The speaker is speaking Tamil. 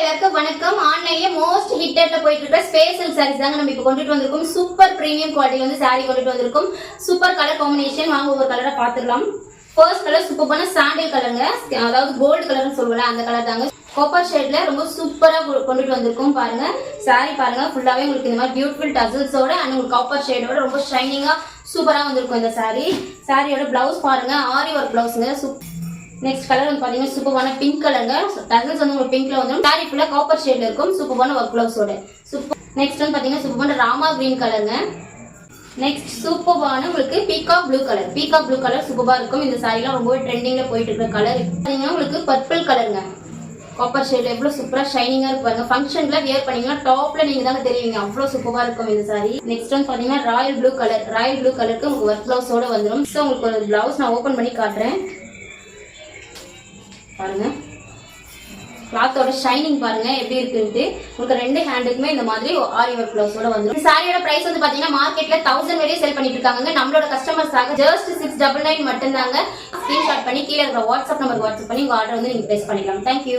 எல்லாருக்கும் வணக்கம். ஆன்லைன்ல மோஸ்ட் ஹிட்டட்ல போயிட்டு இருக்க ஸ்பேஷல் சாரீஸ் தாங்க நம்ம இப்ப கொண்டுட்டு வந்திருக்கோம். சூப்பர் பிரீமியம் குவாலிட்டி வந்து சாரி கொண்டுட்டு வந்திருக்கோம். Super colour combination. வாங்க ஒவ்வொரு கலரா பாத்துக்கலாம். ஃபர்ஸ்ட் கலர் சூப்பரான சாண்டில் கலருங்க, அதாவது கோல்டு கலர்னு சொல்லுவாங்க அந்த கலர் தாங்க. காப்பர் ஷேட்ல ரொம்ப சூப்பரா கொண்டுட்டு வந்திருக்கோம். பாருங்க சாரி பாருங்க, ஃபுல்லாவே உங்களுக்கு இந்த மாதிரி பியூட்டிஃபுல் டசல்ஸோட அண்ட் உங்களுக்கு காப்பர் ஷேடோட ரொம்ப ஷைனிங்கா சூப்பரா வந்திருக்கும் இந்த சாரி. சாரியோட பிளவுஸ் பாருங்க, ஆரி ஒர்க் பிளவுஸ்ங்க. நெக்ஸ்ட் கலர் வந்து பாத்தீங்கன்னா சூப்பரான பிங்க் கலருங்க. டசல்ஸ் வந்து உங்களுக்கு பிங்க்ல வந்து சாரி ஃபுல்லா காப்பர் ஷேட்ல இருக்கும். சூப்பரான ஒர்க் பிளவுஸோட நெக்ஸ்ட் வந்து பாத்தீங்கன்னா சூப்பரான ராமா கிரீன் கலருங்க. நெக்ஸ்ட் சூப்பரான உங்களுக்கு peacock blue colour. Peacock blue colour சூப்பரா இருக்கும். இந்த சாரிலாம் ரொம்ப ட்ரெண்டிங்ல போயிட்டு இருக்கிற கலர். பாத்தீங்கன்னா உங்களுக்கு பர்பிள் கலருங்க. காப்பர் ஷேட்ல எவ்வளவு சூப்பரா ஷைனிங்கா இருக்கு பாருங்க. ஃபங்க்ஷன்ல வியர் பண்ணீங்கன்னா டாப்ல நீங்க தாங்க தெரியுங்க, அவ்வளவு சூப்பரா இருக்கும் இந்த சாரி. நெக்ஸ்ட் வந்து பாத்தீங்கன்னா Royal blue colour. Royal blue கலருக்கு உங்களுக்கு ஒர்க் பிளவுஸோட வந்துடும். ஸோ உங்களுக்கு ஒரு பிளவுஸ் நான் ஓபன் பண்ணி காட்டுறேன் பாருங்க. கிளாத்தோட ஷைனிங் பாருங்க எப்படி இருக்குன்னு. உங்களுக்கு ரெண்டு ஹேண்டுக்குமே இந்த மாதிரி ஆரி ஒர்க் பிளவுஸோட வந்துடும். சாரியோட பிரைஸ் வந்து பாத்தீங்கன்னா மார்க்கெட்ல 1000 வரையே செல் பண்ணிட்டு இருக்காங்க. நம்மளோட கஸ்டமர்ஸாக ஜஸ்ட் 699 மட்டும் தாங்க. ஸ்கிரீன்ஷாட் பண்ணி கீழே இருக்கிற வாட்ஸ்அப் நம்பருக்கு வாட்ஸ்அப் பண்ணி உங்க ஆர்டர் வந்து நீங்க பிளேஸ் பண்ணிக்கலாம். தேங்க்யூ.